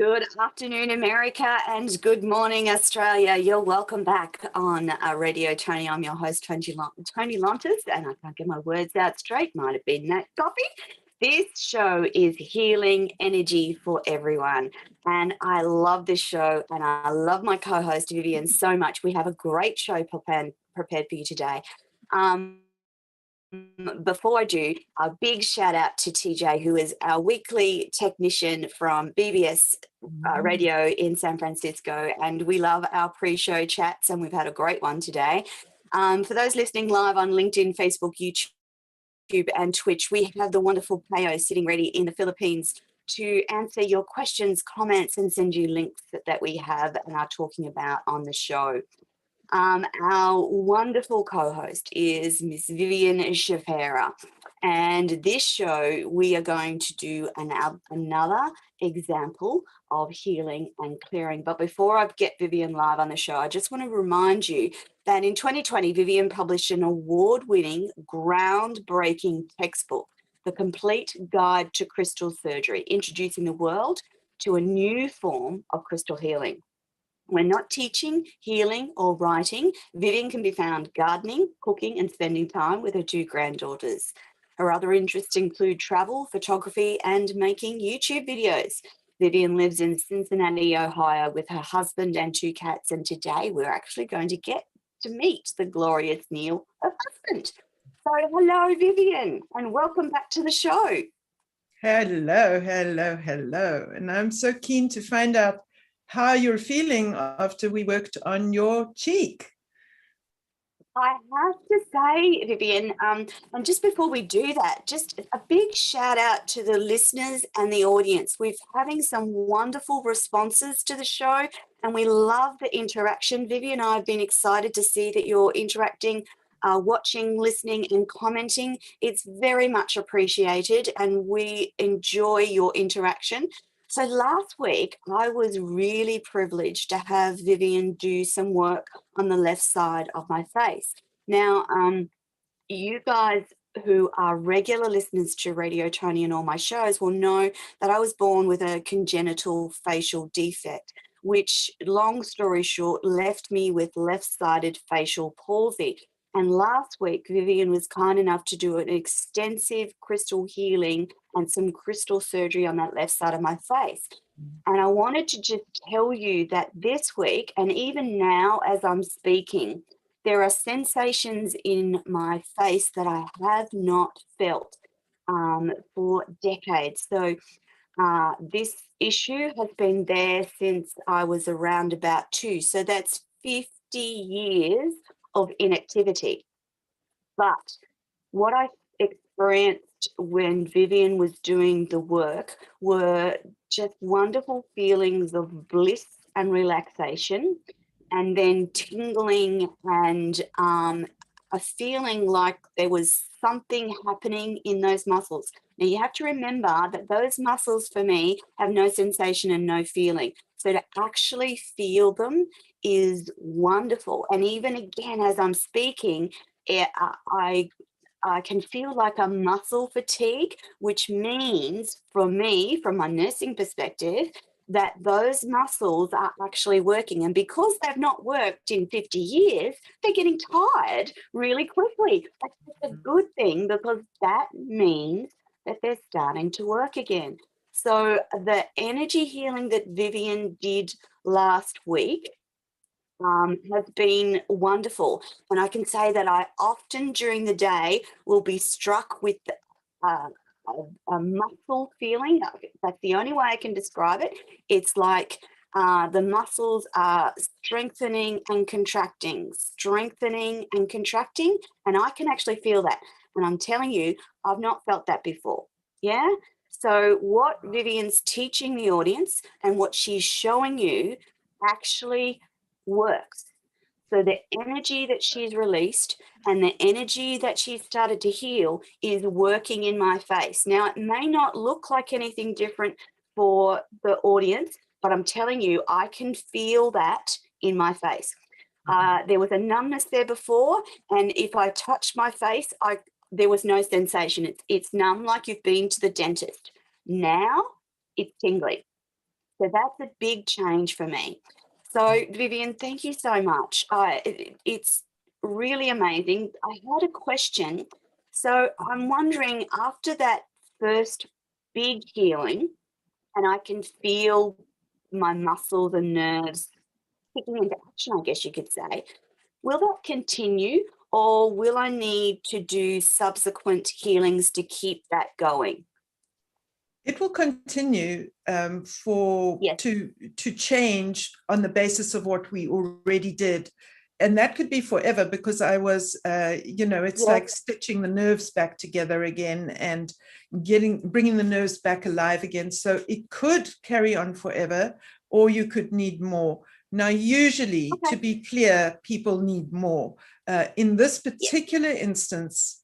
Good afternoon, America, and good morning, Australia. You're welcome back on Radio Toni. I'm your host, Toni Lontis, and I can't get my words out straight. Might have been that coffee. This show is healing energy for everyone, and I love this show, and I love my co-host, Vivien, so much. We have a great show prepared for you today. Before I do, a big shout out to TJ, who is our weekly technician from BBS Radio in San Francisco. And we love our pre-show chats, and we've had a great one today. For those listening live on LinkedIn, Facebook, YouTube, and Twitch, we have the wonderful Payo sitting ready in the Philippines to answer your questions, comments, and send you links that we have and are talking about on the show. Our wonderful co-host is Miss Vivien Schapera, and this show we are going to do another example of healing and clearing. But before I get Vivien live on the show, I just want to remind you that in 2020, Vivien published an award-winning, groundbreaking textbook, The Complete Guide to Crystal Surgery, introducing the world to a new form of crystal healing. When not teaching, healing, or writing, Vivien can be found gardening, cooking, and spending time with her two granddaughters. Her other interests include travel, photography, and making YouTube videos. Vivien lives in Cincinnati, Ohio, with her husband and two cats, and today we're actually going to get to meet the glorious Neil, her husband. So hello, Vivien, and welcome back to the show. Hello. And I'm so keen to find out how you're feeling after we worked on your cheek. I have to say, Vivien, and just before we do that, just a big shout out to the listeners and the audience. We're having some wonderful responses to the show, and we love the interaction. Vivien and I have been excited to see that you're interacting, watching, listening, and commenting. It's very much appreciated, and we enjoy your interaction. So last week, I was really privileged to have Vivien do some work on the left side of my face. Now, you guys who are regular listeners to Radio Toni and all my shows will know that I was born with a congenital facial defect, which, long story short, left me with left-sided facial palsy. And last week, Vivien was kind enough to do an extensive crystal healing and some crystal surgery on that left side of my face. And I wanted to just tell you that this week, and even now as I'm speaking, there are sensations in my face that I have not felt for decades. So this issue has been there since I was around about 2. So that's 50 years of inactivity. But what I experienced when Vivien was doing the work were just wonderful feelings of bliss and relaxation, and then tingling and a feeling like there was something happening in those muscles. Now you have to remember that those muscles for me have no sensation and no feeling. So to actually feel them is wonderful. And even again, as I'm speaking, I can feel like a muscle fatigue, which means for me, from my nursing perspective, that those muscles are actually working. And because they've not worked in 50 years, they're getting tired really quickly. That's a good thing, because that means that they're starting to work again. So the energy healing that Vivien did last week has been wonderful. And I can say that I often during the day will be struck with a muscle feeling. That's the only way I can describe it. It's like the muscles are strengthening and contracting, and I can actually feel that. And I'm telling you, I've not felt that before. Yeah. So what Vivien's teaching the audience and what she's showing you actually works. So the energy that she's released and the energy that she's started to heal is working in my face. Now, it may not look like anything different for the audience, but I'm telling you, I can feel that in my face. There was a numbness there before, and if I touched my face, there was no sensation. It's numb, like you've been to the dentist. Now it's tingling. So that's a big change for me. So Vivien, thank you so much. It's really amazing. I had a question. So I'm wondering, after that first big healing, and I can feel my muscles and nerves kicking into action, I guess you could say, will that continue, or will I need to do subsequent healings to keep that going? It will continue to change on the basis of what we already did. And that could be forever, because I was, it's like stitching the nerves back together again and bringing the nerves back alive again. So it could carry on forever, or you could need more. Now, usually, to be clear, people need more. In this particular instance,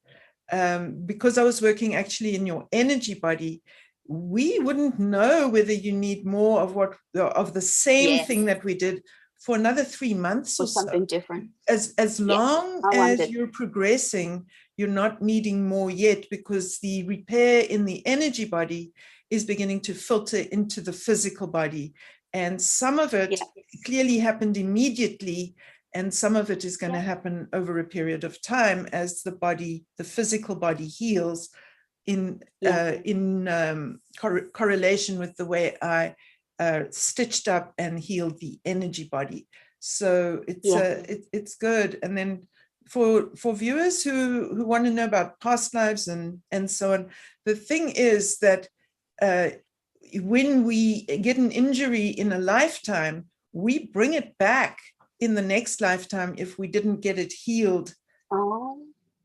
because I was working actually in your energy body, we wouldn't know whether you need more of the same thing that we did for another 3 months or something so. different. As long as you're progressing, you're not needing more yet, because the repair in the energy body is beginning to filter into the physical body. And some of it clearly happened immediately, and some of it is going to happen over a period of time as the physical body heals, in correlation with the way I stitched up and healed the energy body. So it's good. And then for viewers who want to know about past lives and so on, the thing is that when we get an injury in a lifetime, we bring it back in the next lifetime if we didn't get it healed.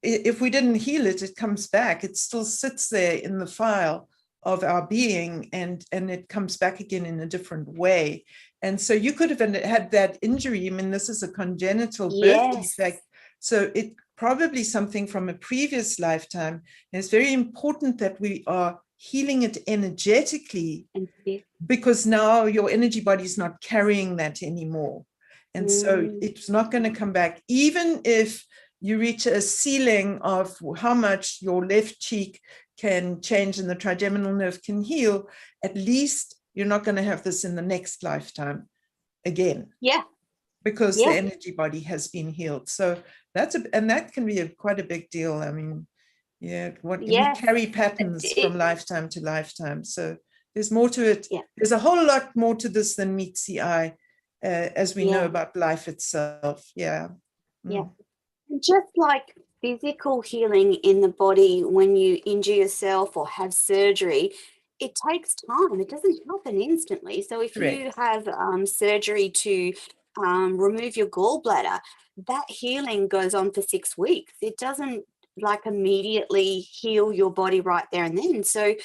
If we didn't heal it, it comes back. It still sits there in the file of our being, and it comes back again in a different way. And so you could have had that injury. I mean, this is a congenital birth defect. So it probably something from a previous lifetime. And it's very important that we are healing it energetically, because now your energy body is not carrying that anymore. And so it's not going to come back, even if you reach a ceiling of how much your left cheek can change and the trigeminal nerve can heal. At least you're not going to have this in the next lifetime again. Because the energy body has been healed. So and that can be quite a big deal. I mean, we carry patterns from lifetime to lifetime. So there's more to it. There's a whole lot more to this than meets the eye, as we know about life itself. Just like physical healing in the body, when you injure yourself or have surgery, it takes time. It doesn't happen instantly. So if you have surgery to remove your gallbladder, that healing goes on for 6 weeks. It doesn't like immediately heal your body right there and then. So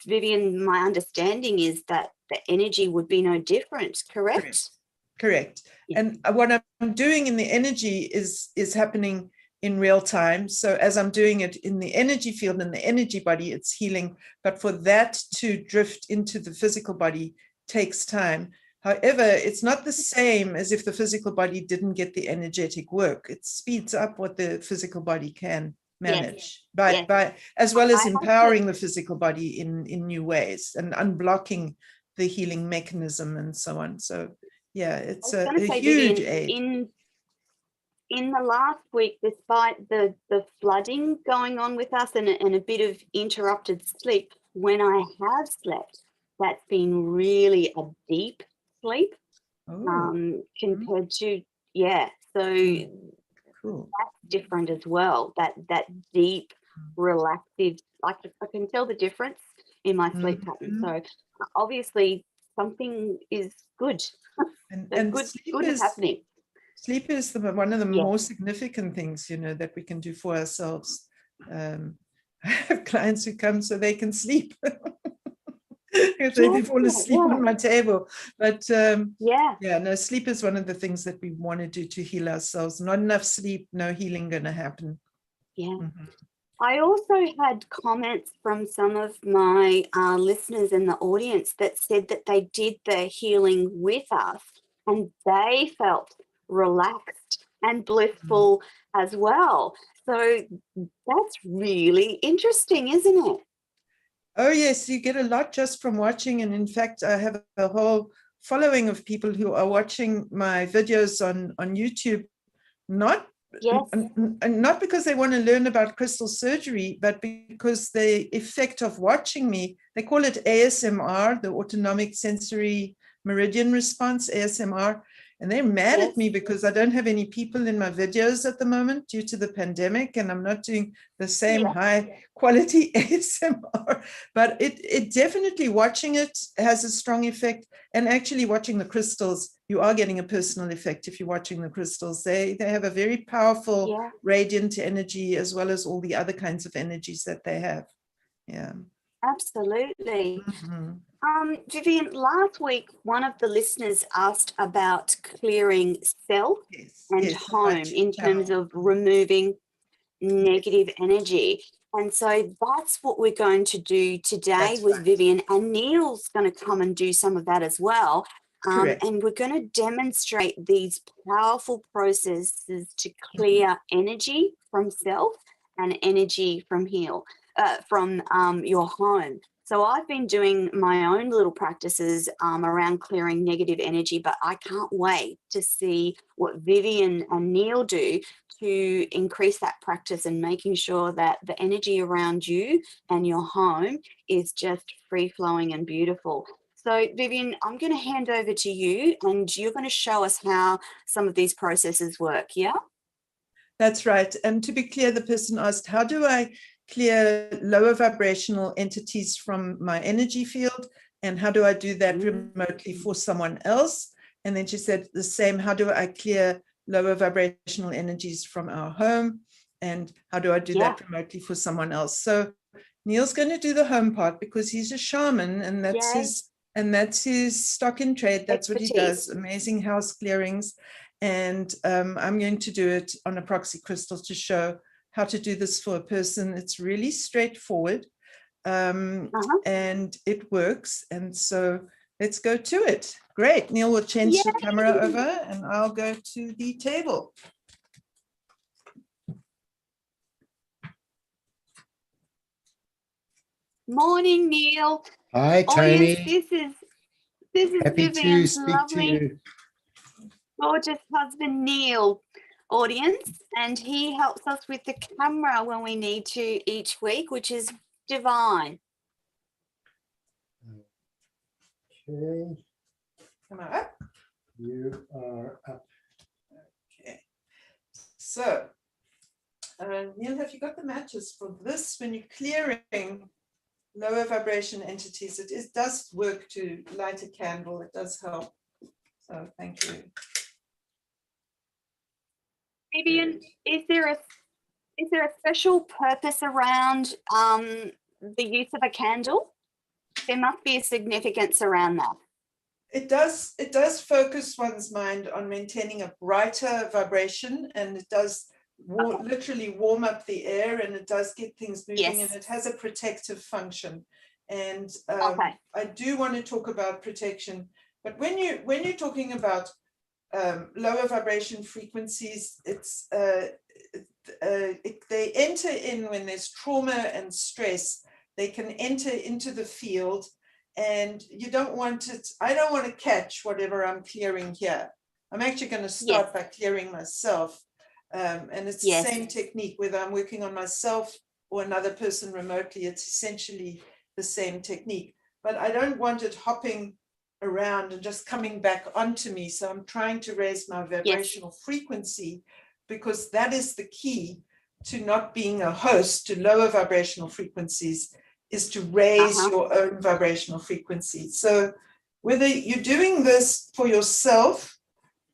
Vivien, my understanding is that the energy would be no different, correct? Correct. And what I'm doing in the energy is happening in real time. So as I'm doing it in the energy field and the energy body, it's healing. But for that to drift into the physical body takes time. However, it's not the same as if the physical body didn't get the energetic work. It speeds up what the physical body can manage by as well as empowering the physical body in new ways and unblocking the healing mechanism and so on. So it's a huge aid. In the last week, despite the flooding going on with us and a bit of interrupted sleep, when I have slept, that's been really a deep sleep compared to, so cool. That's different as well, that deep, relaxive, I can tell the difference in my sleep pattern. So obviously something is good. And good is happening. Sleep is one of the more significant things, that we can do for ourselves. I have clients who come so they can sleep. If they fall asleep on my table. But sleep is one of the things that we want to do to heal ourselves. Not enough sleep, no healing going to happen. I also had comments from some of my listeners in the audience that said that they did the healing with us and they felt relaxed and blissful as well. So that's really interesting, isn't it? Oh, yes, you get a lot just from watching. And in fact, I have a whole following of people who are watching my videos on YouTube, not Yes. not because they want to learn about crystal surgery, but because the effect of watching me, they call it ASMR, the autonomic sensory meridian response, ASMR. And they're mad at me because I don't have any people in my videos at the moment due to the pandemic, and I'm not doing the same high quality ASMR. But it definitely, watching it has a strong effect. And actually watching the crystals, you are getting a personal effect if you're watching the crystals. They have a very powerful radiant energy, as well as all the other kinds of energies that they have. Yeah. Absolutely. Mm-hmm. Vivien, last week, one of the listeners asked about clearing self and home in terms of removing negative energy. And so that's what we're going to do today with Vivien, and Neil's going to come and do some of that as well. And we're going to demonstrate these powerful processes to clear energy from self and energy from your home. So I've been doing my own little practices around clearing negative energy, but I can't wait to see what Vivien and Neil do to increase that practice and making sure that the energy around you and your home is just free flowing and beautiful. So Vivien, I'm going to hand over to you, and you're going to show us how some of these processes work. Yeah? That's right. And to be clear, the person asked, how do I clear lower vibrational entities from my energy field? And how do I do that remotely for someone else? And then she said the same, how do I clear lower vibrational energies from our home? And how do I do that remotely for someone else? So Neil's going to do the home part because he's a shaman, and that's his stock in trade. That's what he does. Amazing house clearings. And I'm going to do it on a proxy crystal to show how to do this for a person. It's really straightforward, and it works. And so let's go to it. Great. Neil will change the camera over, and I'll go to the table. Morning, Neil. Hi, Toni. Audience, this is Happy Vivien's to lovely, gorgeous husband, Neil. Audience, and he helps us with the camera when we need to each week, which is divine. Okay. Am I up? You are up. Okay. So, Neil, have you got the matches for this? When you're clearing lower vibration entities, it does work to light a candle. It does help. So thank you. Vivien, is there a special purpose around the use of a candle? There must be a significance around that. It does focus one's mind on maintaining a brighter vibration, and it does literally warm up the air, and it does get things moving, and it has a protective function. And I do want to talk about protection, but when you're talking about lower vibration frequencies, it's they enter in when there's trauma and stress. They can enter into the field, and you don't want it. I don't want to catch whatever I'm clearing here. I'm actually going to start by clearing myself, and it's the same technique whether I'm working on myself or another person remotely. It's essentially the same technique, but I don't want it hopping around and just coming back onto me. So I'm trying to raise my vibrational frequency, because that is the key to not being a host to lower vibrational frequencies, is to raise your own vibrational frequency. So whether you're doing this for yourself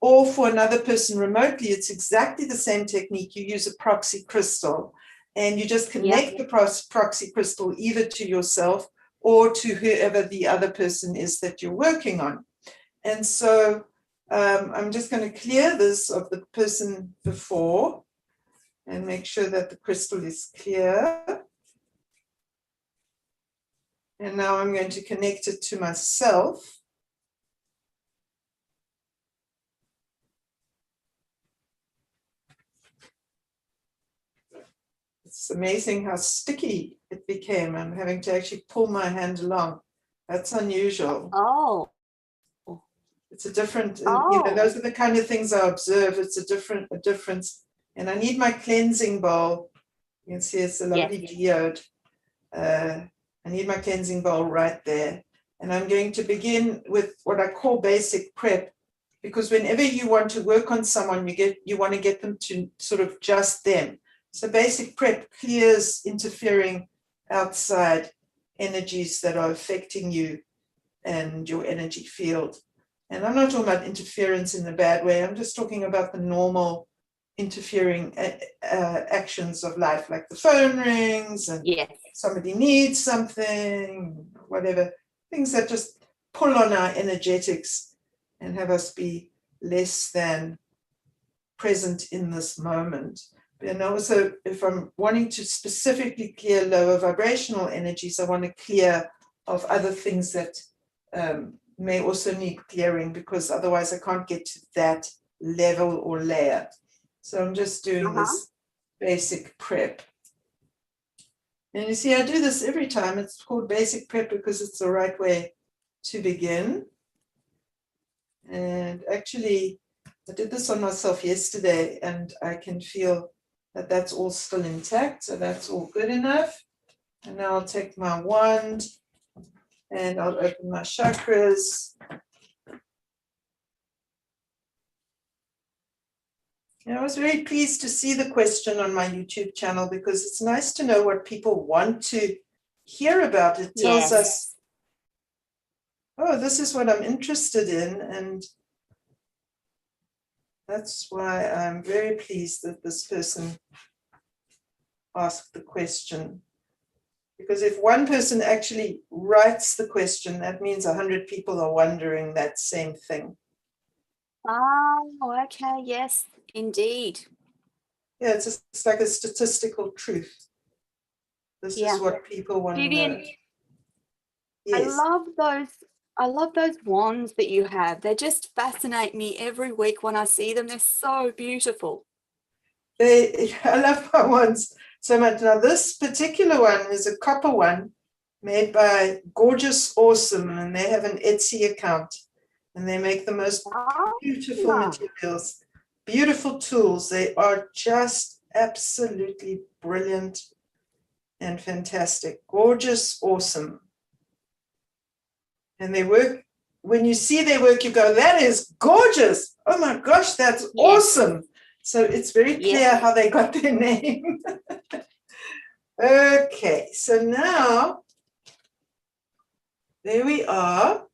or for another person remotely, it's exactly the same technique. You use a proxy crystal, and you just connect the proxy crystal either to yourself or to whoever the other person is that you're working on. And so I'm just going to clear this of the person before and make sure that the crystal is clear. And now I'm going to connect it to myself. It's amazing how sticky it became. I'm having to actually pull my hand along. That's unusual. Oh. It's a different, those are the kind of things I observe. It's a difference. And I need my cleansing bowl. You can see it's a lovely geode. I need my cleansing bowl right there. And I'm going to begin with what I call basic prep, because whenever you want to work on someone, you want to get them to sort of just them. So basic prep clears interfering outside energies that are affecting you and your energy field. And I'm not talking about interference in a bad way. I'm just talking about the normal interfering actions of life, like the phone rings and somebody needs something, whatever, things that just pull on our energetics and have us be less than present in this moment. And also, if I'm wanting to specifically clear lower vibrational energies, I want to clear of other things that may also need clearing, because otherwise I can't get to that level or layer. So I'm just doing this basic prep. And you see, I do this every time. It's called basic prep because it's the right way to begin. And actually, I did this on myself yesterday, and I can feel that that's all still intact. So that's all good enough. And now I'll take my wand and I'll open my chakras. And I was very pleased to see the question on my YouTube channel, because it's nice to know what people want to hear about. It tells us, oh, this is what I'm interested in. And that's why I'm very pleased that this person asked the question. Because if one person actually writes the question, that means 100 people are wondering that same thing. Oh, okay. Yes, indeed. Yeah, it's like a statistical truth. This is what people want to know. Yes. I love those wands that you have. They just fascinate me every week when I see them. They're so beautiful. I love my wands so much. Now, this particular one is a copper one made by Gorgeous Awesome, and they have an Etsy account, and they make the most beautiful materials, beautiful tools. They are just absolutely brilliant and fantastic. Gorgeous Awesome. And they work, when you see their work, you go, that is gorgeous. Oh my gosh, that's awesome. So it's very clear how they got their name. Okay, so now, there we are.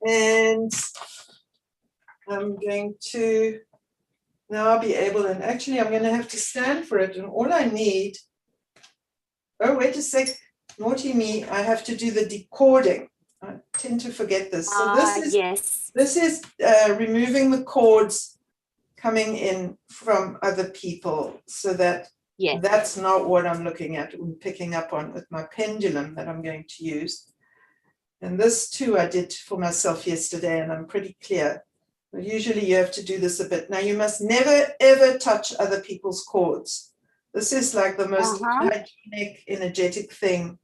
And I'm going to now be able, and actually I'm going to have to stand for it. And all I need, oh, wait a sec, naughty me, I have to do the decording. I tend to forget this. So this is removing the cords coming in from other people, so that that's not what I'm looking at. I'm picking up on with my pendulum that I'm going to use. And this too I did for myself yesterday, and I'm pretty clear. But usually you have to do this a bit. Now you must never ever touch other people's cords. This is like the most hygienic, energetic thing,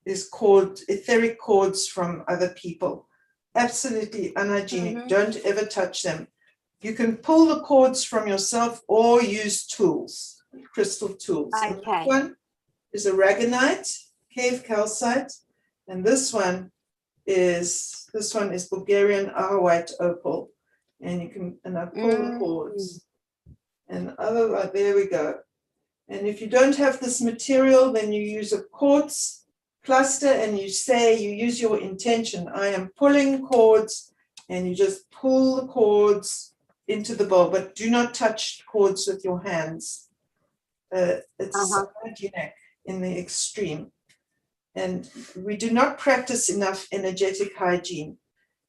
is called etheric cords from other people. Absolutely unhygienic. Don't ever touch them. You can pull the cords from yourself or use tools, crystal tools. And this one is a ragonite, cave calcite, and this one is Bulgarian white opal. And you can, and I pull the cords. And otherwise, there we go. And if you don't have this material, then you use a quartz cluster, and you use your intention. I am pulling cords, and you just pull the cords into the bowl, but do not touch cords with your hands. It's hygienic in the extreme. And we do not practice enough energetic hygiene.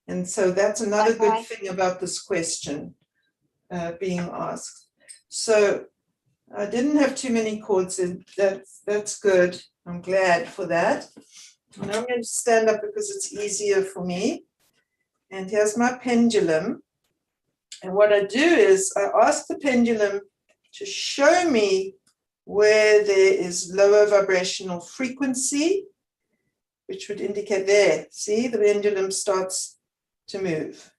And so that's another good thing about this question being asked. So I didn't have too many cords in. That's good. I'm glad for that. And I'm going to stand up because it's easier for me. And here's my pendulum. And what I do is I ask the pendulum to show me where there is lower vibrational frequency, which would indicate there. See, the pendulum starts to move.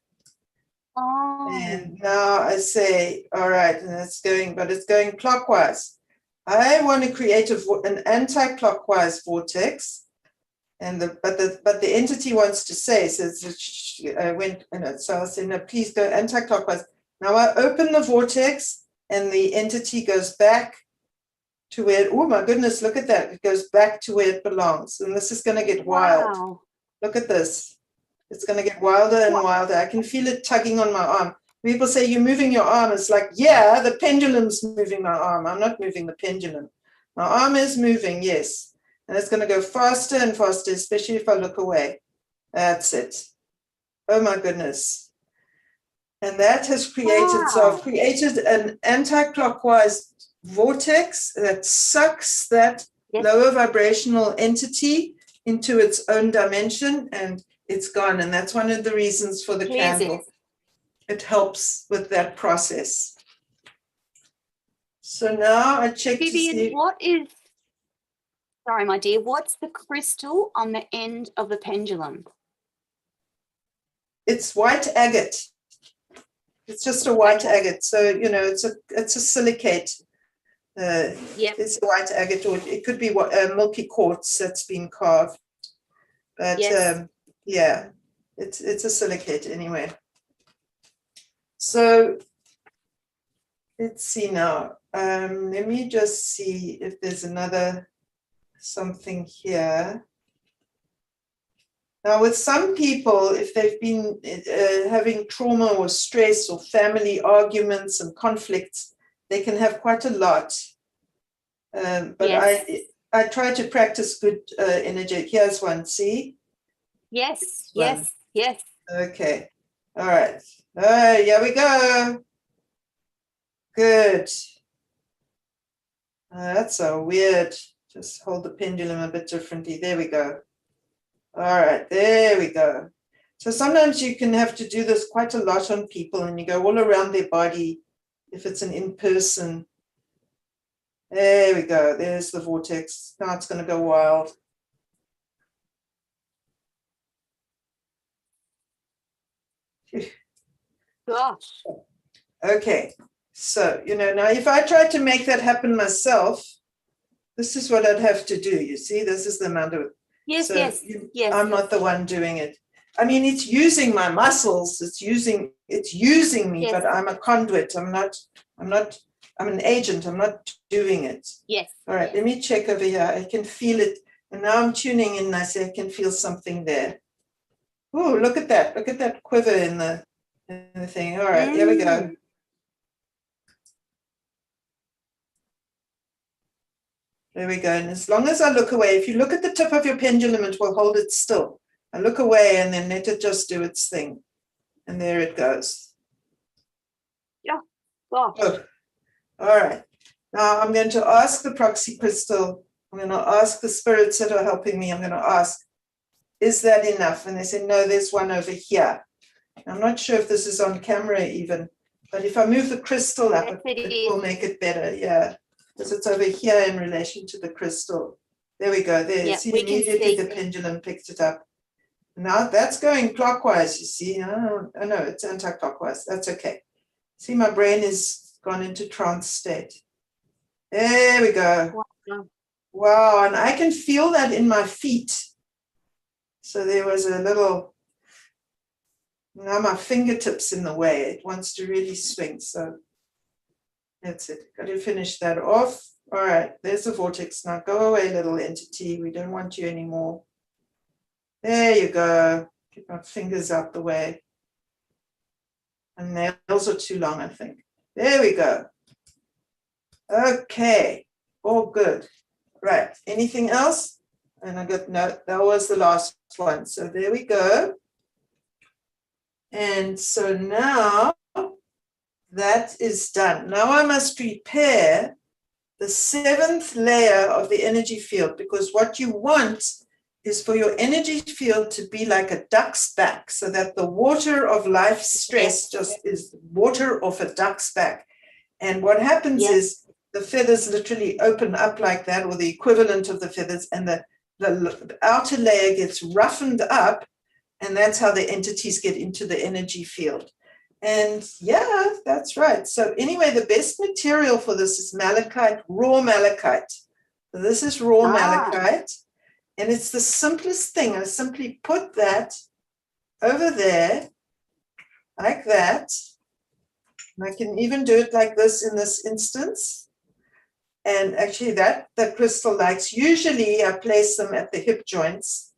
Oh. And now I say, all right, and it's going clockwise. I want to create an anti-clockwise vortex, and but the entity wants to say, says, so I'll say, no, please go anti-clockwise. Now I open the vortex, and the entity goes back to where, oh my goodness, look at that. It goes back to where it belongs. And this is going to get wild. Wow. Look at this. It's going to get wilder and wilder. I can feel it tugging on my arm. People say, you're moving your arm. It's like, yeah, the pendulum's moving my arm. I'm not moving the pendulum. My arm is moving, yes. And it's going to go faster and faster, especially if I look away. That's it. Oh my goodness. And that has created, so I've created an anti-clockwise vortex that sucks that lower vibrational entity into its own dimension, and it's gone. And that's one of the reasons for the candle. It helps with that process. So now I check Vivien, to see. Sorry, my dear, what's the crystal on the end of the pendulum? It's white agate. It's just a white agate. So, you know, it's a silicate. It's a white agate, or it could be milky quartz that's been carved. But yeah, it's a silicate anyway. So let's see now. Let me just see if there's another something here. Now, with some people, if they've been having trauma or stress or family arguments and conflicts, they can have quite a lot. But I try to practice good energy. Here's one, see? Yes, one. yes. Okay, all right. Here we go. Good. That's so weird. Just hold the pendulum a bit differently. There we go. All right, there we go. So sometimes you can have to do this quite a lot on people, and you go all around their body if it's an in-person. There we go. There's the vortex. Now it's going to go wild. Gosh. Okay. So, you know, now if I tried to make that happen myself, this is what I'd have to do. You see, this is the amount of. Yes, so yes. I'm not the one doing it. I mean, it's using my muscles. It's using me, but I'm a conduit. I'm an agent. I'm not doing it. Yes. All right, let me check over here. I can feel it. And now I'm tuning in and I say I can feel something there. Oh, look at that. Look at that quiver in the thing. All right, here we go. There we go. And as long as I look away, if you look at the tip of your pendulum, it will hold it still. I look away and then let it just do its thing. And there it goes. Yeah. Gosh. Oh. All right. Now I'm going to ask the proxy crystal. I'm going to ask the spirits that are helping me. I'm going to ask, is that enough? And they say, no, there's one over here. I'm not sure if this is on camera even, but if I move the crystal up, it will make it better. Yeah. Because it's over here in relation to the crystal. There we go. There. Yep, see, immediately the pendulum picked it up. Now that's going clockwise, you see. Oh, no, it's anti-clockwise. That's okay. See, my brain is gone into trance state. There we go. Wow, and I can feel that in my feet. So there was a little, now my fingertips in the way. It wants to really swing, so that's it. Got to finish that off. All right, there's the vortex. Now go away, little entity. We don't want you anymore. There you go. Get my fingers out the way. And nails are too long, I think. There we go. Okay, all good. Right, anything else? And I got, no, that was the last one. So there we go. And so now that is done. Now I must prepare the 7th layer of the energy field, because what you want is for your energy field to be like a duck's back, so that the water of life stress just is water off a duck's back. And what happens is the feathers literally open up like that, or the equivalent of the feathers, and the outer layer gets roughened up, and that's how the entities get into the energy field. And yeah, that's right. So anyway, the best material for this is malachite, raw malachite. So this is raw malachite, and it's the simplest thing. I simply put that over there like that. And I can even do it like this in this instance. And actually that the crystal likes, usually I place them at the hip joints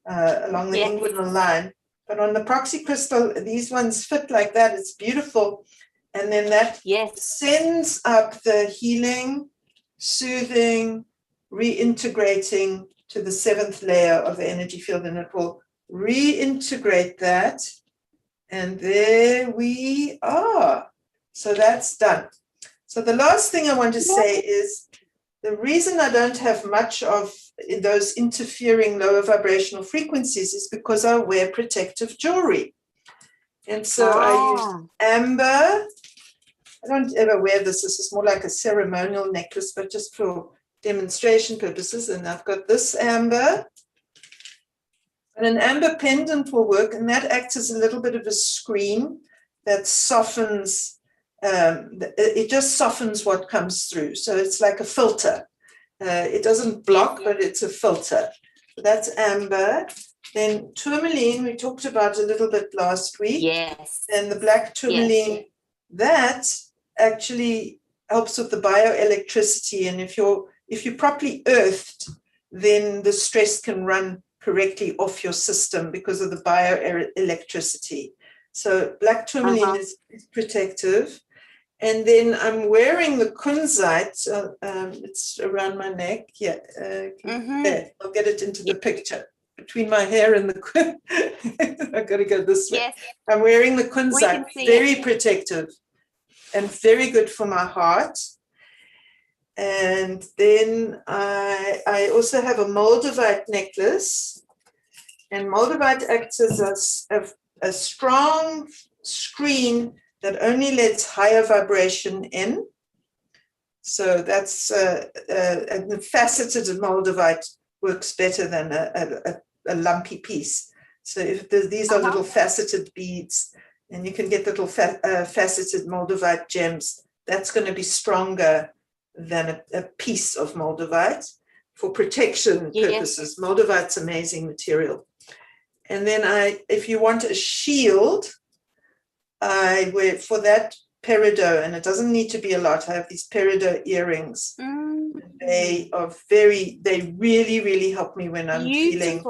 along the inguinal line. But on the proxy crystal, these ones fit like that. It's beautiful. And then that sends up the healing, soothing, reintegrating to the 7th layer of the energy field. And it will reintegrate that. And there we are. So that's done. So the last thing I want to say is the reason I don't have much of those interfering lower vibrational frequencies is because I wear protective jewelry. And so I use amber. I don't ever wear this. This is more like a ceremonial necklace, but just for demonstration purposes. And I've got this amber. And an amber pendant will work, and that acts as a little bit of a screen that softens, it just softens what comes through. So it's like a filter. It doesn't block, but it's a filter. So that's amber. Then tourmaline, we talked about a little bit last week. Yes. And the black tourmaline, that actually helps with the bioelectricity. And if you're properly earthed, then the stress can run correctly off your system because of the bioelectricity. So black tourmaline is protective. And then I'm wearing the kunzite. It's around my neck. Yeah, there, I'll get it into the picture. Between my hair and the I've got to go this way. Yes. I'm wearing the kunzite, very protective and very good for my heart. And then I also have a moldavite necklace, and moldavite acts as a strong screen that only lets higher vibration in. So that's a faceted moldavite works better than a lumpy piece. So if these are little faceted beads, and you can get little faceted moldavite gems, that's going to be stronger than a piece of moldavite for protection purposes. Moldavite's amazing material. And then if you want a shield, I wear for that peridot, and it doesn't need to be a lot. I have these peridot earrings. They really, really help me when I'm feeling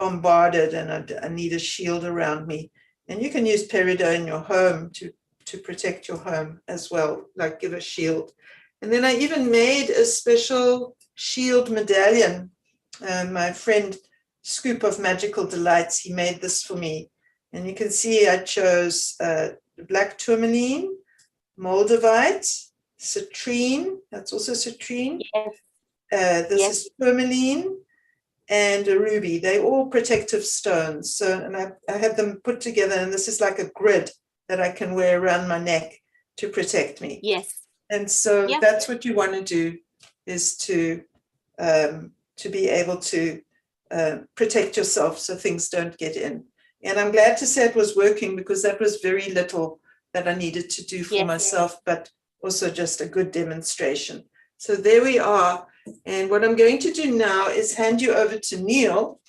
bombarded and I need a shield around me. And you can use peridot in your home to protect your home as well, like give a shield. And then I even made a special shield medallion. My friend Scoop of Magical Delights, he made this for me. And you can see I chose black tourmaline, moldavite, citrine, that's also citrine. This is tourmaline and a ruby. They're all protective stones. So, and I have them put together, and this is like a grid that I can wear around my neck to protect me. Yes. And so that's what you want to do, is to be able to protect yourself so things don't get in. And I'm glad to say it was working, because that was very little that I needed to do for myself, but also just a good demonstration. So there we are. And what I'm going to do now is hand you over to Neil,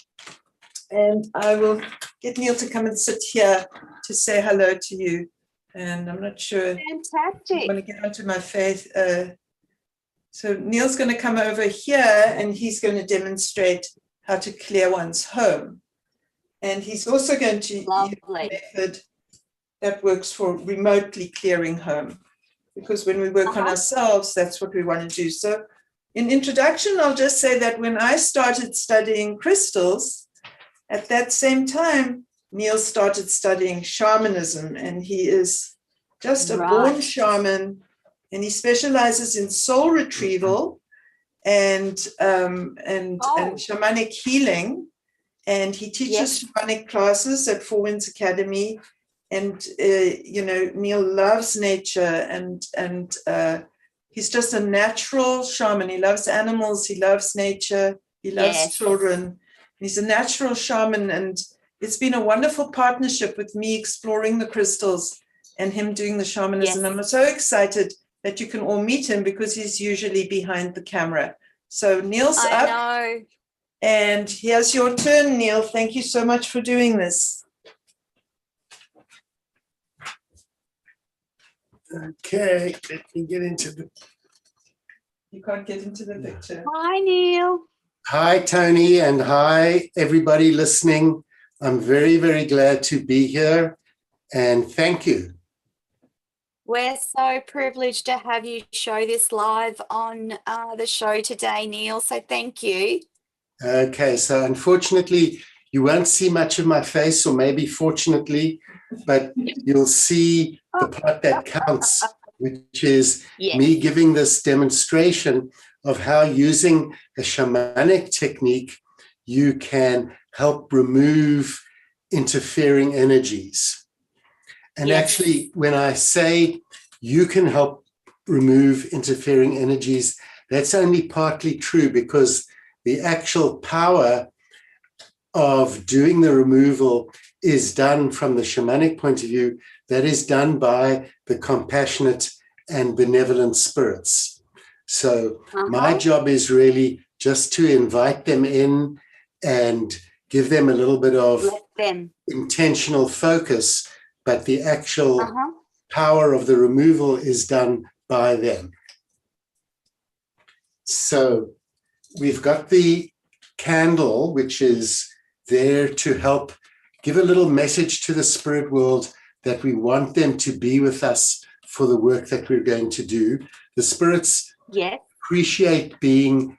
and I will get Neil to come and sit here to say hello to you. And I'm not sure. Fantastic. I want to get onto my face. So Neil's going to come over here, and he's going to demonstrate how to clear one's home. And he's also going to use a method that works for remotely clearing home, because when we work on ourselves, that's what we want to do. So in introduction, I'll just say that when I started studying crystals, at that same time, Neil started studying shamanism, and he is just a born shaman, and he specializes in soul retrieval and shamanic healing. And he teaches shamanic classes at FourWinds Academy. And, Neil loves nature, and He's just a natural shaman. He loves animals. He loves nature. He loves children. He's a natural shaman. And it's been a wonderful partnership with me exploring the crystals and him doing the shamanism. I'm so excited that you can all meet him because he's usually behind the camera. So Neil's up. I know. And here's your turn, Neil. Thank you so much for doing this. Okay, let me get into the. You can't get into the picture. Hi, Neil. Hi, Toni, and hi, everybody listening. I'm very, very glad to be here, and thank you. We're so privileged to have you show this live on the show today, Neil. So thank you. Okay, so unfortunately, you won't see much of my face, or maybe fortunately, but you'll see the part that counts, which is me giving this demonstration of how using a shamanic technique, you can help remove interfering energies. And actually, when I say you can help remove interfering energies, that's only partly true, because the actual power of doing the removal is done from the shamanic point of view. That is done by the compassionate and benevolent spirits. So my job is really just to invite them in and give them a little bit of intentional focus, but the actual power of the removal is done by them. So we've got the candle, which is there to help give a little message to the spirit world that we want them to be with us for the work that we're going to do. The spirits appreciate being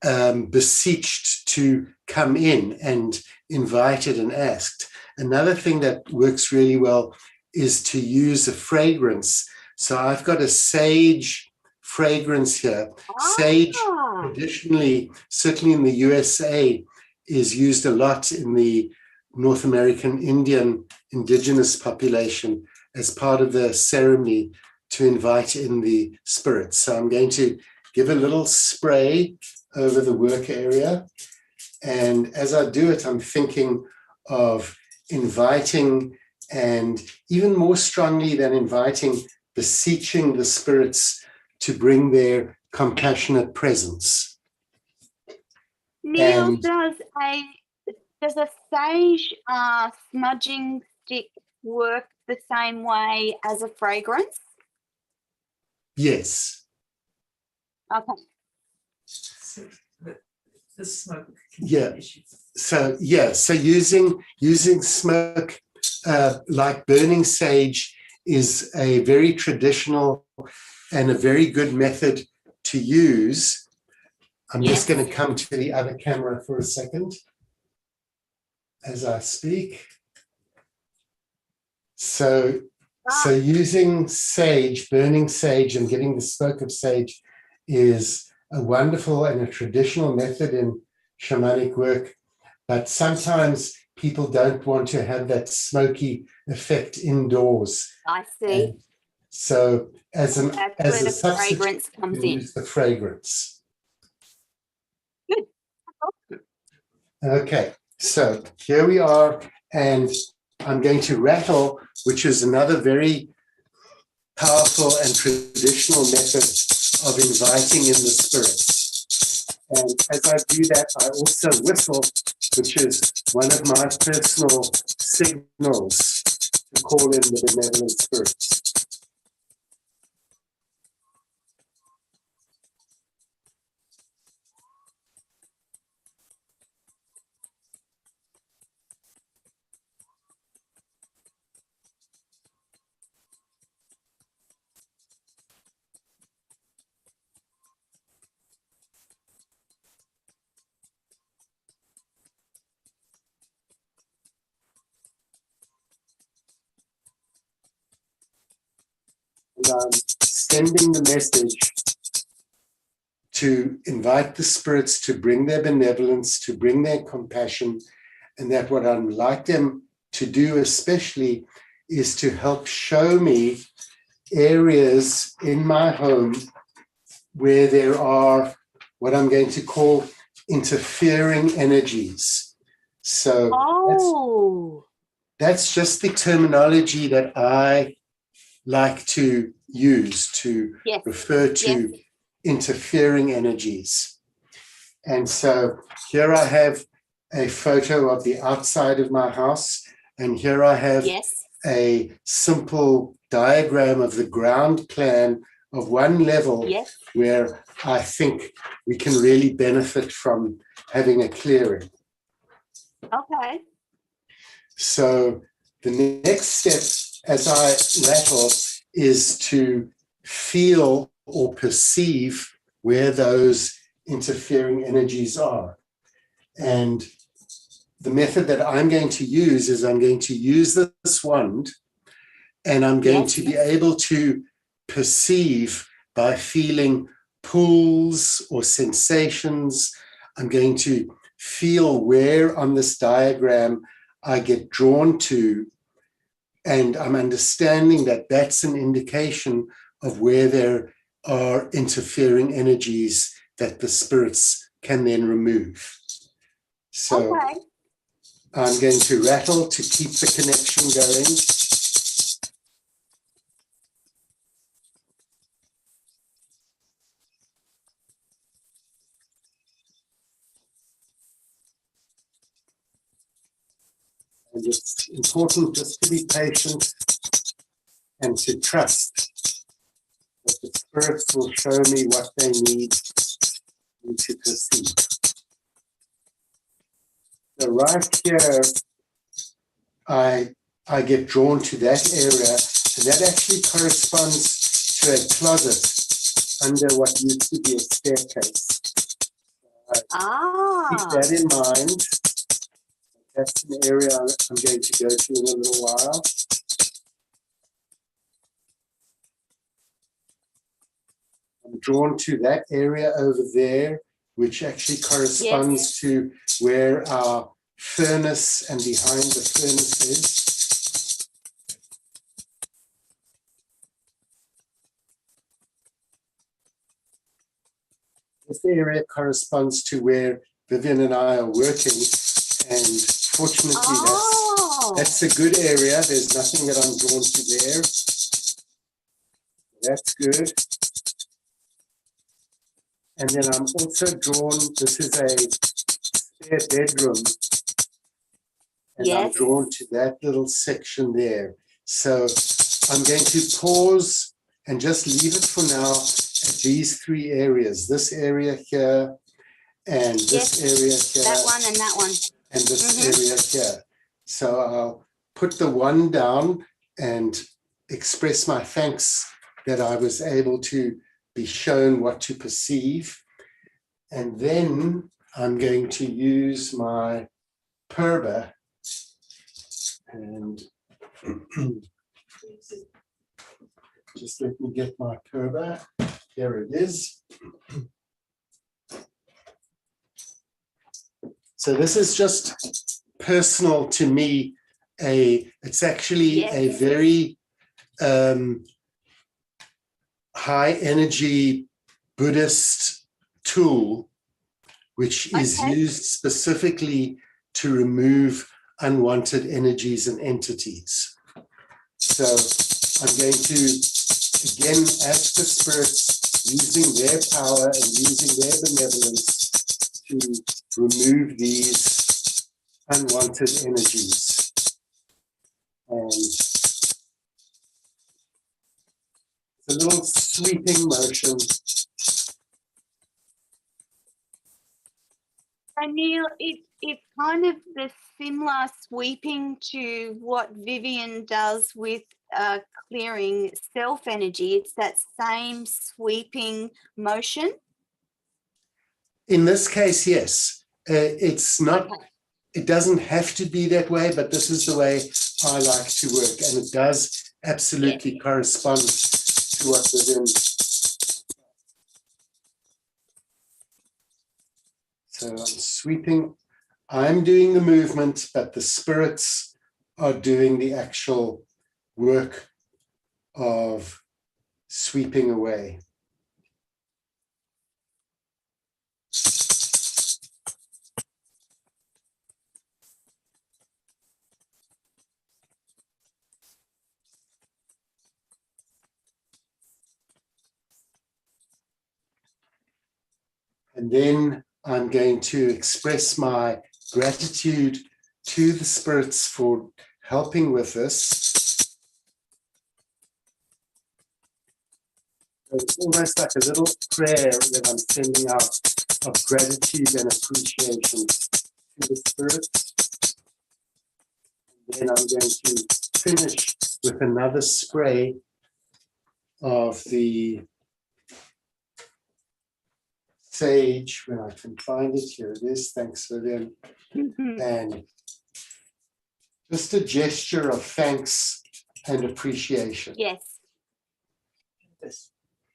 beseeched to come in and invited and asked. Another thing that works really well is to use a fragrance. So I've got a sage fragrance here. Sage traditionally, certainly in the USA, is used a lot in the North American Indian indigenous population as part of the ceremony to invite in the spirits. So I'm going to give a little spray over the work area. And as I do it, I'm thinking of inviting, and even more strongly than inviting, beseeching the spirits to bring their compassionate presence. Neil, does a sage smudging stick work the same way as a fragrance? Yes. Okay. So the smoke. So using smoke like burning sage is a very traditional and a very good method to use. I'm just going to come to the other camera for a second as I speak. So using sage, burning sage, and getting the smoke of sage is a wonderful and a traditional method in shamanic work. But sometimes people don't want to have that smoky effect indoors. I see. And so as a substitute, fragrance comes in. use the fragrance. Good. Okay, so here we are, and I'm going to rattle, which is another very powerful and traditional method of inviting in the spirits. And as I do that, I also whistle, which is one of my personal signals to call in the benevolent spirits. And I'm sending the message to invite the spirits to bring their benevolence, to bring their compassion, and that what I'd like them to do especially is to help show me areas in my home where there are what I'm going to call interfering energies. So that's just the terminology that I like to use to refer to interfering energies. And so here I have a photo of the outside of my house, and here I have a simple diagram of the ground plan of one level where I think we can really benefit from having a clearing. Okay. So the next step as I rattle is to feel or perceive where those interfering energies are. And the method that I'm going to use is I'm going to use this wand, and I'm going to be able to perceive by feeling pulls or sensations. I'm going to feel where on this diagram I get drawn to, and I'm understanding that that's an indication of where there are interfering energies that the spirits can then remove. So I'm going to rattle to keep the connection going. And it's important just to be patient and to trust that the spirits will show me what they need me to perceive. So right here, I get drawn to that area, and that actually corresponds to a closet under what used to be a staircase. Keep that in mind. That's an area I'm going to go to in a little while. I'm drawn to that area over there, which actually corresponds to where our furnace and behind the furnace is. This area corresponds to where Vivien and I are working, and fortunately that's a good area. There's nothing that I'm drawn to there. That's good. And then I'm also drawn, this is a spare bedroom, and I'm drawn to that little section there. So I'm going to pause and just leave it for now at these three areas, this area here, and this area here. That one and that one. And this area here. So I'll put the one down and express my thanks that I was able to be shown what to perceive. And then I'm going to use my Purba and just let me get my Purba. Here it is. So this is just personal to me. It's actually a very high energy Buddhist tool, which is used specifically to remove unwanted energies and entities. So I'm going to, again, ask the spirits, using their power and using their benevolence, to remove these unwanted energies. And it's a little sweeping motion. And Neil, it's kind of the similar sweeping to what Vivien does with clearing self energy. It's that same sweeping motion. In this case, yes. It's not, it doesn't have to be that way, but this is the way I like to work. And it does absolutely correspond to what Vivien. So I'm sweeping. I'm doing the movement, but the spirits are doing the actual work of sweeping away. And then I'm going to express my gratitude to the spirits for helping with this. It's almost like a little prayer that I'm sending out of gratitude and appreciation to the spirits. And then I'm going to finish with another spray of the sage, when I can find it. Here it is. Thanks, Vivien. And just a gesture of thanks and appreciation. Yes.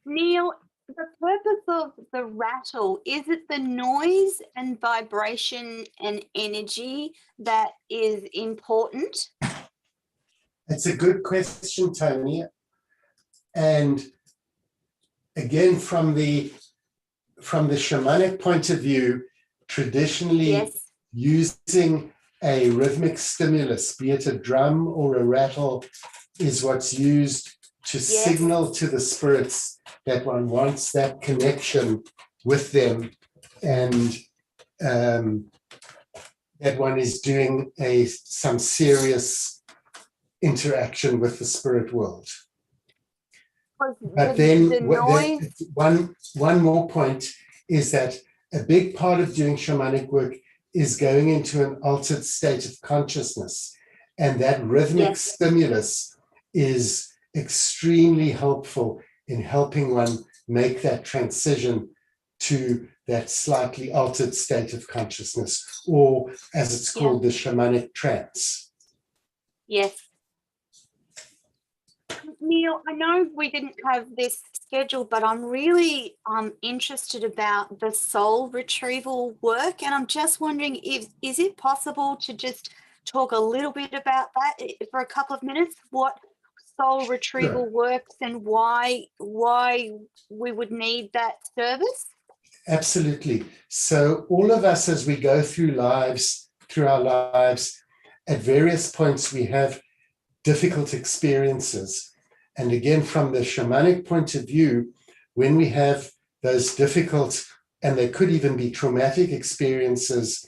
Neil, the purpose of the rattle, is it the noise and vibration and energy that is important? It's a good question, Toni. And again, from the shamanic point of view, traditionally using a rhythmic stimulus, be it a drum or a rattle, is what's used to signal to the spirits that one wants that connection with them, and that one is doing some serious interaction with the spirit world. But then one more point is that a big part of doing shamanic work is going into an altered state of consciousness, and that rhythmic stimulus is extremely helpful in helping one make that transition to that slightly altered state of consciousness, or as it's called, the shamanic trance. Yes. Neil, I know we didn't have this scheduled, but I'm really interested about the soul retrieval work, and I'm just wondering, is it possible to just talk a little bit about that for a couple of minutes? What soul retrieval works and why we would need that service? Absolutely. So all of us, as we go through our lives, at various points we have difficult experiences. And again, from the shamanic point of view, when we have those difficult, and they could even be traumatic experiences,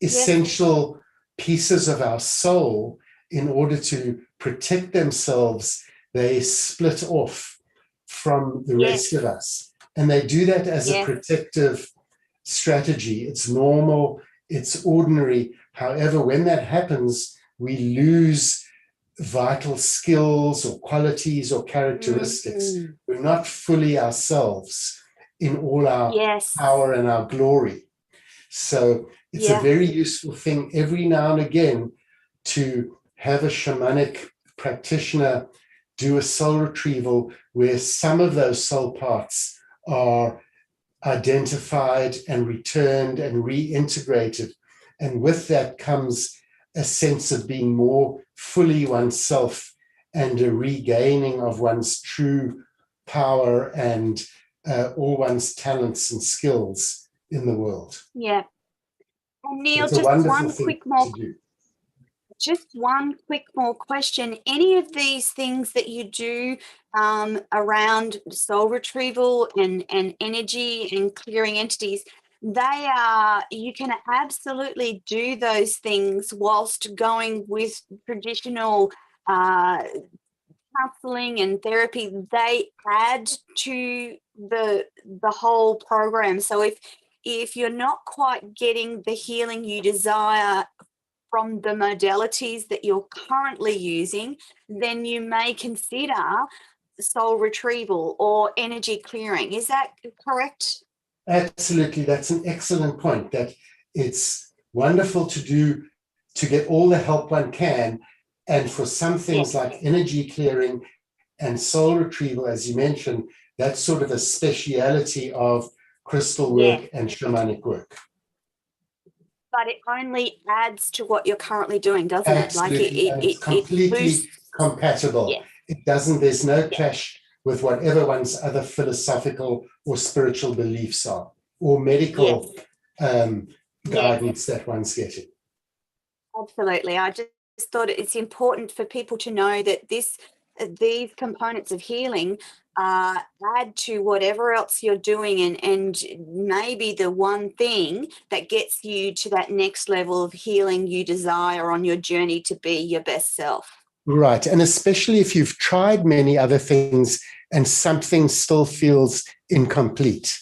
essential pieces of our soul, in order to protect themselves, they split off from the rest of us. And they do that as a protective strategy. It's normal, it's ordinary. However, when that happens, we lose vital skills or qualities or characteristics. We're not fully ourselves in all our power and our glory. So it's a very useful thing every now and again to have a shamanic practitioner do a soul retrieval where some of those soul parts are identified and returned and reintegrated. And with that comes a sense of being more fully oneself and a regaining of one's true power and all one's talents and skills in the world. Yeah. And Neil, just one quick more question. Any of these things that you do around soul retrieval and energy and clearing entities, you can absolutely do those things whilst going with traditional counseling and therapy. They add to the whole program. So if you're not quite getting the healing you desire from the modalities that you're currently using, then you may consider soul retrieval or energy clearing. Is that correct? Absolutely. That's an excellent point, that it's wonderful to get all the help one can. And for some things like energy clearing and soul retrieval, as you mentioned, that's sort of a speciality of crystal work and shamanic work. But it only adds to what you're currently doing, doesn't Absolutely. it? Like it's completely compatible. Yeah. It doesn't, there's no clash with whatever one's other philosophical or spiritual beliefs are. or medical guidance that one's getting. Absolutely. I just thought it's important for people to know that these components of healing add to whatever else you're doing, and maybe the one thing that gets you to that next level of healing you desire on your journey to be your best self. Right. And especially if you've tried many other things and something still feels incomplete.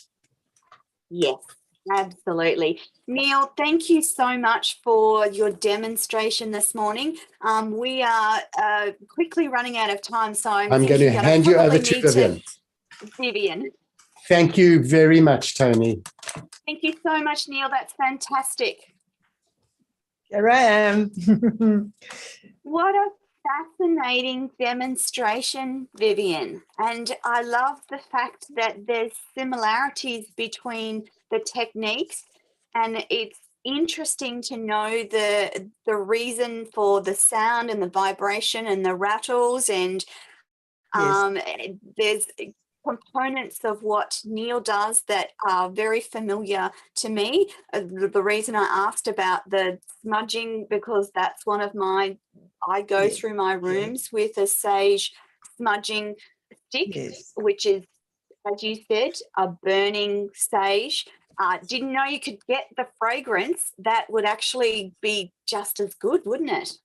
Yes, absolutely. Neil, thank you so much for your demonstration this morning. We are quickly running out of time, so I'm going to hand you over to Vivien. Vivien. Thank you very much, Toni. Thank you so much, Neil. That's fantastic. Here I am. What a fascinating demonstration, Vivien. And I love the fact that there's similarities between the techniques, and it's interesting to know the reason for the sound and the vibration and the rattles, and there's components of what Neil does that are very familiar to me. The reason I asked about the smudging, because that's one of I go through my rooms with a sage smudging stick, which is, as you said, a burning sage. Didn't know you could get the fragrance. That would actually be just as good, wouldn't it?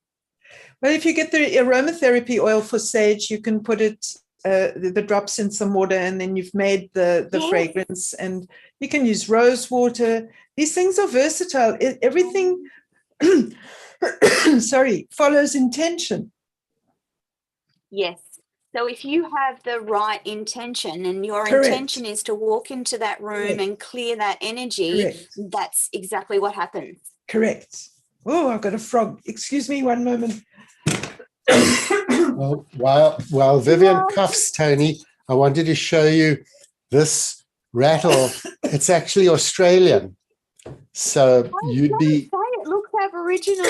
Well, if you get the aromatherapy oil for sage, you can put it, the drops in some water, and then you've made the fragrance. And you can use rose water. These things are versatile. Everything, follows intention. Yes. So if you have the right intention, and your Correct. intention is to walk into that room and clear that energy, Correct. That's exactly what happens. Correct. Oh, I've got a frog. Excuse me one moment. Well, while Vivien coughs, Toni, I wanted to show you this rattle. It's actually Australian. So you'd be... It looks Aboriginal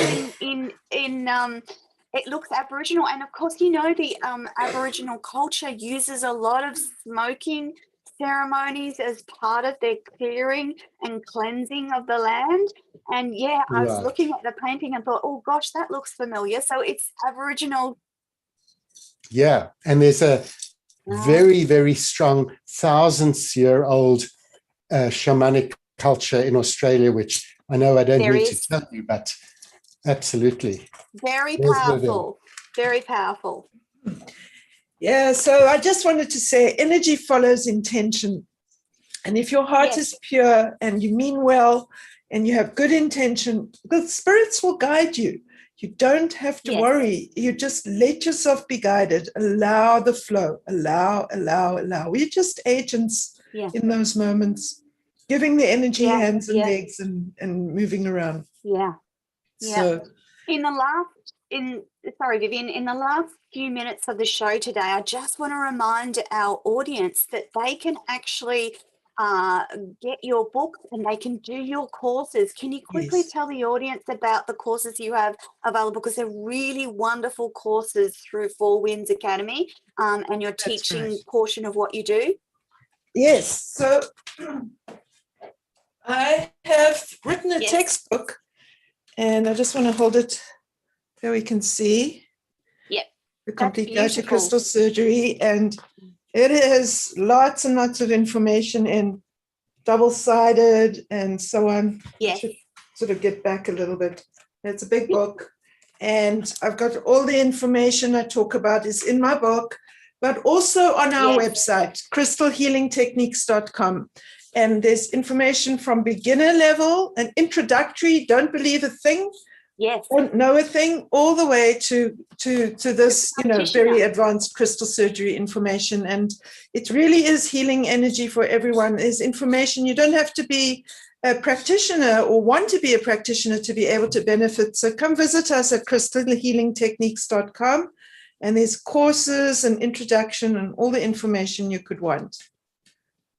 it looks Aboriginal, and of course, the Aboriginal culture uses a lot of smoking ceremonies as part of their clearing and cleansing of the land. And I was looking at the painting and thought, oh gosh, that looks familiar. So it's Aboriginal. Yeah, and there's a very, very strong thousands-year-old shamanic culture in Australia, which I know I don't need to tell you, but absolutely. Very powerful. Very powerful. Yeah, so I just wanted to say energy follows intention. And if your heart is pure and you mean well and you have good intention, the spirits will guide you. You don't have to worry. You just let yourself be guided. Allow the flow. Allow. We're just agents in those moments, giving the energy hands and legs and moving around. Yeah. So Vivien, in the last few minutes of the show today, I just want to remind our audience that they can actually get your book and they can do your courses. Can you quickly tell the audience about the courses you have available? Because they're really wonderful courses through FourWinds Academy, and your teaching portion of what you do. Yes. So I have written a textbook, and I just want to hold it so we can see. Yep. The Complete Guide to Crystal Surgery, and it has lots and lots of information in double-sided and so on. Yes. I should sort of get back a little bit. It's a big book, and I've got all the information I talk about is in my book, but also on our website, crystalhealingtechniques.com. And there's information from beginner level and introductory, don't believe a thing, don't know a thing, all the way to this, very advanced crystal surgery information. And it really is healing energy for everyone. There's information. You don't have to be a practitioner or want to be a practitioner to be able to benefit. So come visit us at crystalhealingtechniques.com. And there's courses and introduction and all the information you could want.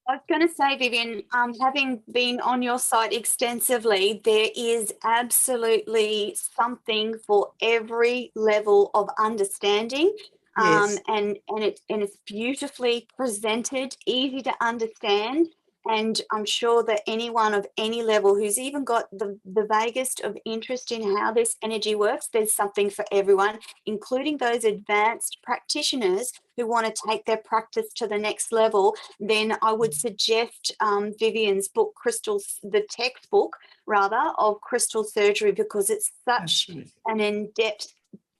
I was going to say, Vivien, having been on your site extensively, there is absolutely something for every level of understanding. And it's beautifully presented, easy to understand. And I'm sure that anyone of any level who's even got the vaguest of interest in how this energy works, there's something for everyone, including those advanced practitioners who want to take their practice to the next level. Then I would suggest Vivien's book, the textbook rather, of crystal surgery, because it's such an in-depth,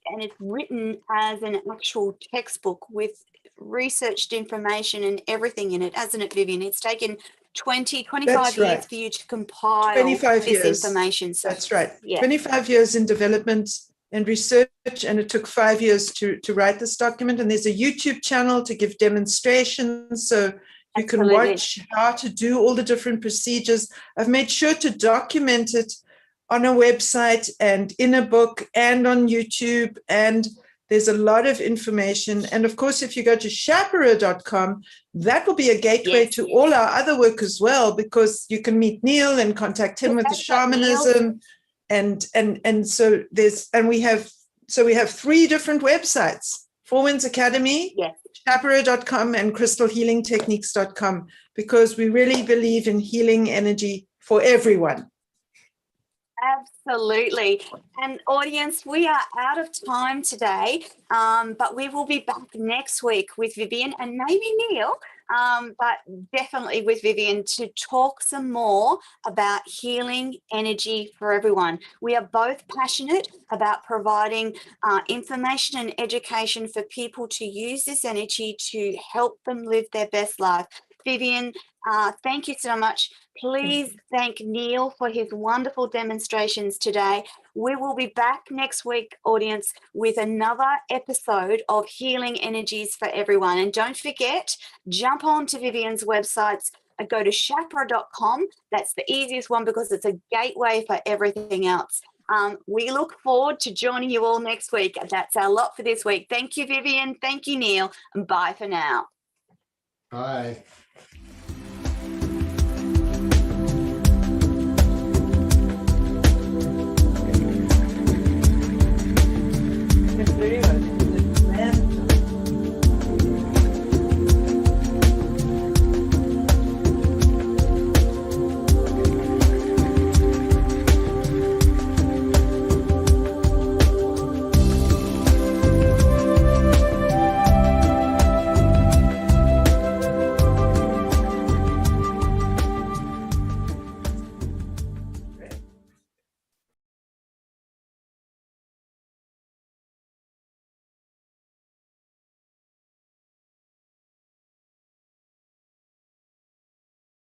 and it's written as an actual textbook with researched information and everything in it, hasn't it, Vivien? It's taken 25 years for you to compile 25 this years. information. So, that's right. Yeah. 25 years in development and research, and it took 5 years to write this document. And there's a YouTube channel to give demonstrations, so you can watch how to do all the different procedures. I've made sure to document it on a website and in a book and on YouTube, and there's a lot of information. And of course, if you go to schapera.com, that will be a gateway to all our other work as well, because you can meet Neil and contact him with the shamanism. And so we have 3 different websites: FourWinds Academy, Schapera.com, and crystalhealingtechniques.com, because we really believe in healing energy for everyone. Absolutely. And audience, we are out of time today, but we will be back next week with Vivien and maybe Neil, but definitely with Vivien, to talk some more about healing energy for everyone. We are both passionate about providing information and education for people to use this energy to help them live their best life. Vivien, thank you so much. Please thank Neil for his wonderful demonstrations today. We will be back next week, audience, with another episode of Healing Energies for Everyone. And don't forget, jump on to Vivien's websites and go to schapera.com. That's the easiest one because it's a gateway for everything else. We look forward to joining you all next week. That's our lot for this week. Thank you, Vivien. Thank you, Neil. And bye for now. Bye.